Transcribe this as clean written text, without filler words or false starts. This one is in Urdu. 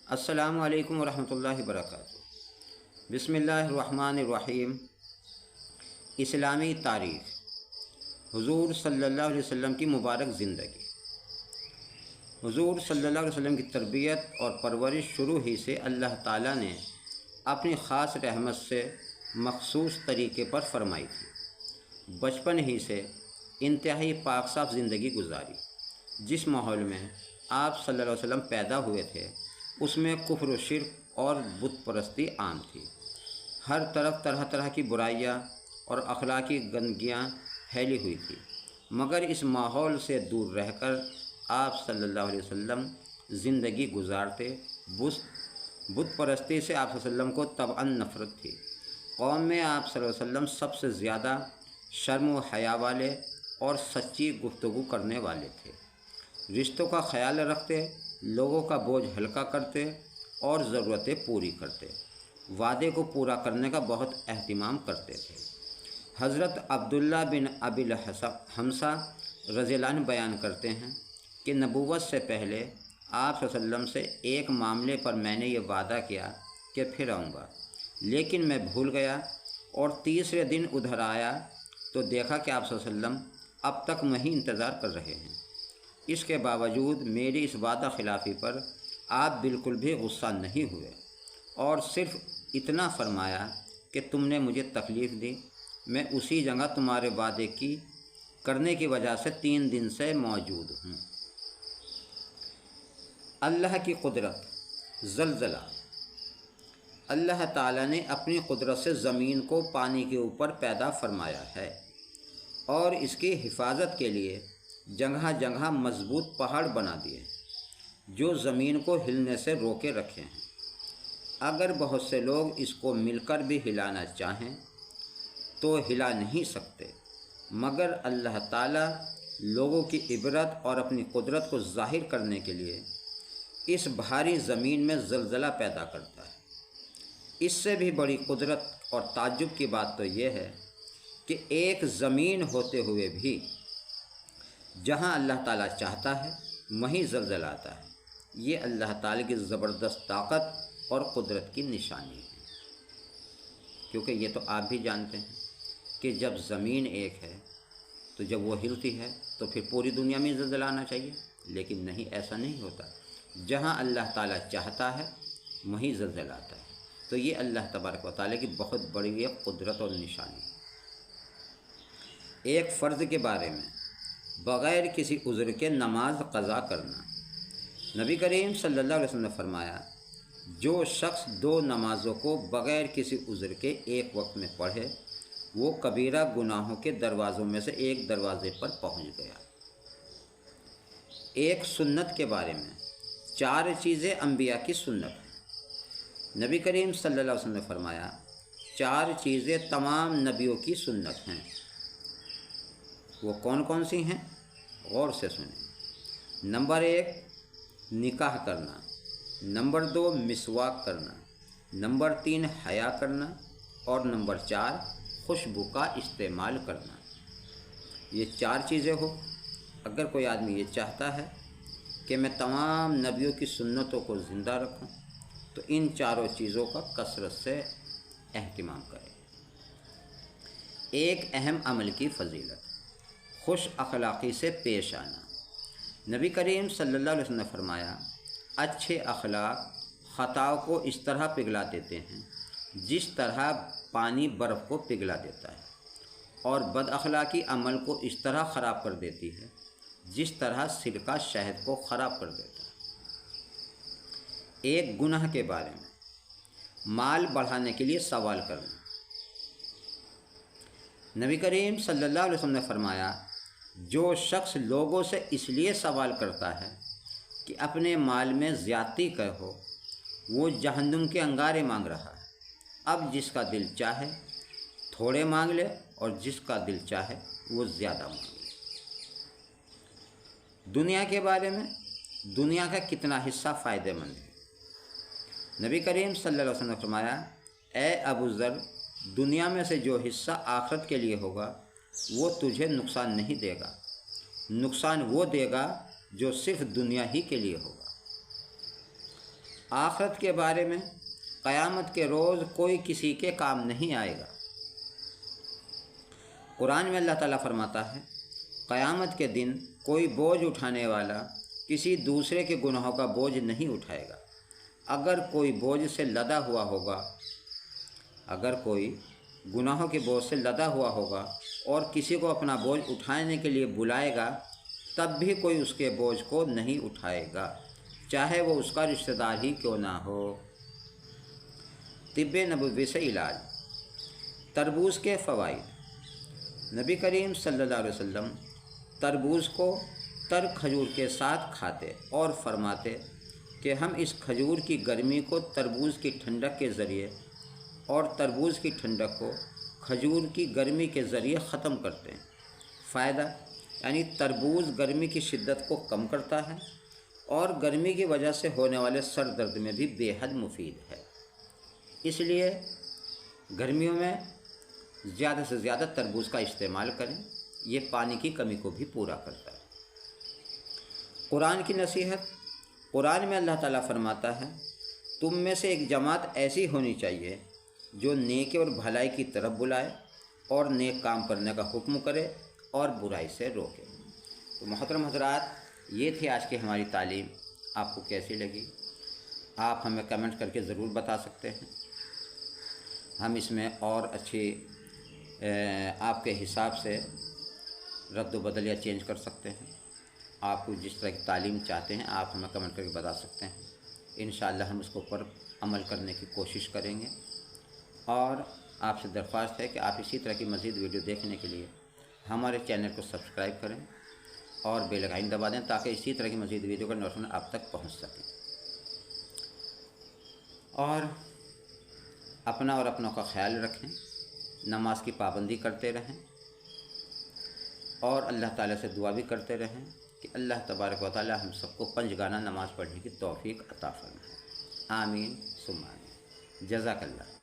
السلام علیکم ورحمۃ اللہ وبرکاتہ۔ بسم اللہ الرحمن الرحیم۔ اسلامی تاریخ، حضور صلی اللہ علیہ وسلم کی مبارک زندگی۔ حضور صلی اللہ علیہ وسلم کی تربیت اور پرورش شروع ہی سے اللہ تعالیٰ نے اپنی خاص رحمت سے مخصوص طریقے پر فرمائی تھی۔ بچپن ہی سے انتہائی پاک صاف زندگی گزاری۔ جس ماحول میں آپ صلی اللہ علیہ وسلم پیدا ہوئے تھے اس میں کفر و شرک اور بت پرستی عام تھی۔ ہر طرف طرح طرح کی برائیاں اور اخلاقی گندگیاں پھیلی ہوئی تھی، مگر اس ماحول سے دور رہ کر آپ صلی اللہ علیہ وسلم زندگی گزارتے۔ بت پرستی سے آپ صلی اللہ علیہ وسلم کو طبعاً نفرت تھی۔ قوم میں آپ صلی اللہ علیہ وسلم سب سے زیادہ شرم و حیا والے اور سچی گفتگو کرنے والے تھے۔ رشتوں کا خیال رکھتے، لوگوں کا بوجھ ہلکا کرتے اور ضرورتیں پوری کرتے، وعدے کو پورا کرنے کا بہت اہتمام کرتے تھے۔ حضرت عبداللہ بن ابی حمزہ رضی اللہ عنہ بیان کرتے ہیں کہ نبوت سے پہلے آپ صلی اللہ علیہ وسلم سے ایک معاملے پر میں نے یہ وعدہ کیا کہ پھر آؤں گا، لیکن میں بھول گیا، اور تیسرے دن ادھر آیا تو دیکھا کہ آپ صلی اللہ علیہ وسلم اب تک وہیں انتظار کر رہے ہیں۔ اس کے باوجود میری اس وعدہ خلافی پر آپ بالکل بھی غصہ نہیں ہوئے، اور صرف اتنا فرمایا کہ تم نے مجھے تکلیف دی، میں اسی جگہ تمہارے وعدے کی کرنے کی وجہ سے 3 دن سے موجود ہوں۔ اللہ کی قدرت۔ زلزلہ۔ اللہ تعالیٰ نے اپنی قدرت سے زمین کو پانی کے اوپر پیدا فرمایا ہے اور اس کی حفاظت کے لیے جگہ جگہ مضبوط پہاڑ بنا دیے جو زمین کو ہلنے سے روکے رکھے ہیں۔ اگر بہت سے لوگ اس کو مل کر بھی ہلانا چاہیں تو ہلا نہیں سکتے، مگر اللہ تعالیٰ لوگوں کی عبرت اور اپنی قدرت کو ظاہر کرنے کے لیے اس بھاری زمین میں زلزلہ پیدا کرتا ہے۔ اس سے بھی بڑی قدرت اور تعجب کی بات تو یہ ہے کہ ایک زمین ہوتے ہوئے بھی جہاں اللہ تعالیٰ چاہتا ہے وہیں زلزلہ آتا ہے۔ یہ اللہ تعالیٰ کی زبردست طاقت اور قدرت کی نشانی ہے، کیونکہ یہ تو آپ بھی جانتے ہیں کہ جب زمین ایک ہے تو جب وہ ہلتی ہے تو پھر پوری دنیا میں زلزلہ آنا چاہیے، لیکن نہیں، ایسا نہیں ہوتا۔ جہاں اللہ تعالیٰ چاہتا ہے وہیں زلزلہ آتا ہے۔ تو یہ اللہ تبارک و تعالیٰ کی بہت بڑی قدرت اور نشانی ہے۔ ایک فرض کے بارے میں بغیر کسی عذر کے نماز قضا کرنا۔ نبی کریم صلی اللہ علیہ وسلم نے فرمایا، جو شخص 2 نمازوں کو بغیر کسی عذر کے ایک وقت میں پڑھے وہ کبیرہ گناہوں کے دروازوں میں سے ایک دروازے پر پہنچ گیا۔ ایک سنت کے بارے میں 4 چیزیں انبیاء کی سنت ہیں۔ نبی کریم صلی اللہ علیہ وسلم نے فرمایا 4 چیزیں تمام نبیوں کی سنت ہیں۔ وہ کون کون سی ہیں؟ غور سے سنیں۔ نمبر 1 نکاح کرنا، نمبر 2 مسواک کرنا، نمبر 3 حیا کرنا، اور نمبر 4 خوشبو کا استعمال کرنا۔ یہ 4 چیزیں ہو، اگر کوئی آدمی یہ چاہتا ہے کہ میں تمام نبیوں کی سنتوں کو زندہ رکھوں تو ان 4 چیزوں کا کثرت سے اہتمام کرے۔ ایک اہم عمل کی فضیلت، خوش اخلاقی سے پیش آنا۔ نبی کریم صلی اللہ علیہ وسلم نے فرمایا، اچھے اخلاق خطاؤں کو اس طرح پگھلا دیتے ہیں جس طرح پانی برف کو پگھلا دیتا ہے، اور بد اخلاقی عمل کو اس طرح خراب کر دیتی ہے جس طرح سرکہ شہد کو خراب کر دیتا ہے۔ ایک گناہ کے بارے میں مال بڑھانے کے لیے سوال کرنا۔ نبی کریم صلی اللہ علیہ وسلم نے فرمایا، جو شخص لوگوں سے اس لیے سوال کرتا ہے کہ اپنے مال میں زیادتی ہو وہ جہنم کے انگارے مانگ رہا ہے۔ اب جس کا دل چاہے تھوڑے مانگ لے اور جس کا دل چاہے وہ زیادہ مانگ لے۔ دنیا کے بارے میں دنیا کا کتنا حصہ فائدہ مند ہے۔ نبی کریم صلی اللہ علیہ وسلم نے فرمایا، اے ابو ذر، دنیا میں سے جو حصہ آخرت کے لیے ہوگا وہ تجھے نقصان نہیں دے گا، نقصان وہ دے گا جو صرف دنیا ہی کے لیے ہوگا۔ آخرت کے بارے میں قیامت کے روز کوئی کسی کے کام نہیں آئے گا۔ قرآن میں اللہ تعالیٰ فرماتا ہے قیامت کے دن کوئی بوجھ اٹھانے والا کسی دوسرے کے گناہوں کا بوجھ نہیں اٹھائے گا۔ اگر کوئی بوجھ سے لدا ہوا ہوگا، اگر کوئی گناہوں کے بوجھ سے لدا ہوا ہوگا اور کسی کو اپنا بوجھ اٹھانے کے لیے بلائے گا، تب بھی کوئی اس کے بوجھ کو نہیں اٹھائے گا، چاہے وہ اس کا رشتہ دار ہی کیوں نہ ہو۔ طب نبوی سے علاج۔ تربوز کے فوائد۔ نبی کریم صلی اللہ علیہ وسلم تربوز کو تر کھجور کے ساتھ کھاتے اور فرماتے کہ ہم اس کھجور کی گرمی کو تربوز کی ٹھنڈک کے ذریعے اور تربوز کی ٹھنڈک کو کھجور کی گرمی کے ذریعے ختم کرتے ہیں۔ فائدہ یعنی تربوز گرمی کی شدت کو کم کرتا ہے اور گرمی کی وجہ سے ہونے والے سر درد میں بھی بے حد مفید ہے۔ اس لیے گرمیوں میں زیادہ سے زیادہ تربوز کا استعمال کریں، یہ پانی کی کمی کو بھی پورا کرتا ہے۔ قرآن کی نصیحت۔ قرآن میں اللہ تعالیٰ فرماتا ہے تم میں سے ایک جماعت ایسی ہونی چاہیے جو نیکی اور بھلائی کی طرف بلائے اور نیک کام کرنے کا حکم کرے اور برائی سے روکے۔ تو محترم حضرات، یہ تھی آج کی ہماری تعلیم۔ آپ کو کیسی لگی آپ ہمیں کمنٹ کر کے ضرور بتا سکتے ہیں۔ ہم اس میں اور اچھی آپ کے حساب سے رد و بدل یا چینج کر سکتے ہیں۔ آپ کو جس طرح کی تعلیم چاہتے ہیں آپ ہمیں کمنٹ کر کے بتا سکتے ہیں۔ انشاءاللہ ہم اس کے اوپر عمل کرنے کی کوشش کریں گے، اور آپ سے درخواست ہے کہ آپ اسی طرح کی مزید ویڈیو دیکھنے کے لیے ہمارے چینل کو سبسکرائب کریں اور بیل آئکن دبا دیں تاکہ اسی طرح کی مزید ویڈیو کا نوٹیفیکیشن آپ تک پہنچ سکیں۔ اور اپنا اور اپنوں کا خیال رکھیں، نماز کی پابندی کرتے رہیں اور اللہ تعالیٰ سے دعا بھی کرتے رہیں کہ اللہ تبارک و تعالیٰ ہم سب کو 5 گانا نماز پڑھنے کی توفیق عطا فرمائے۔ آمین ثم آمین۔ جزاک اللہ۔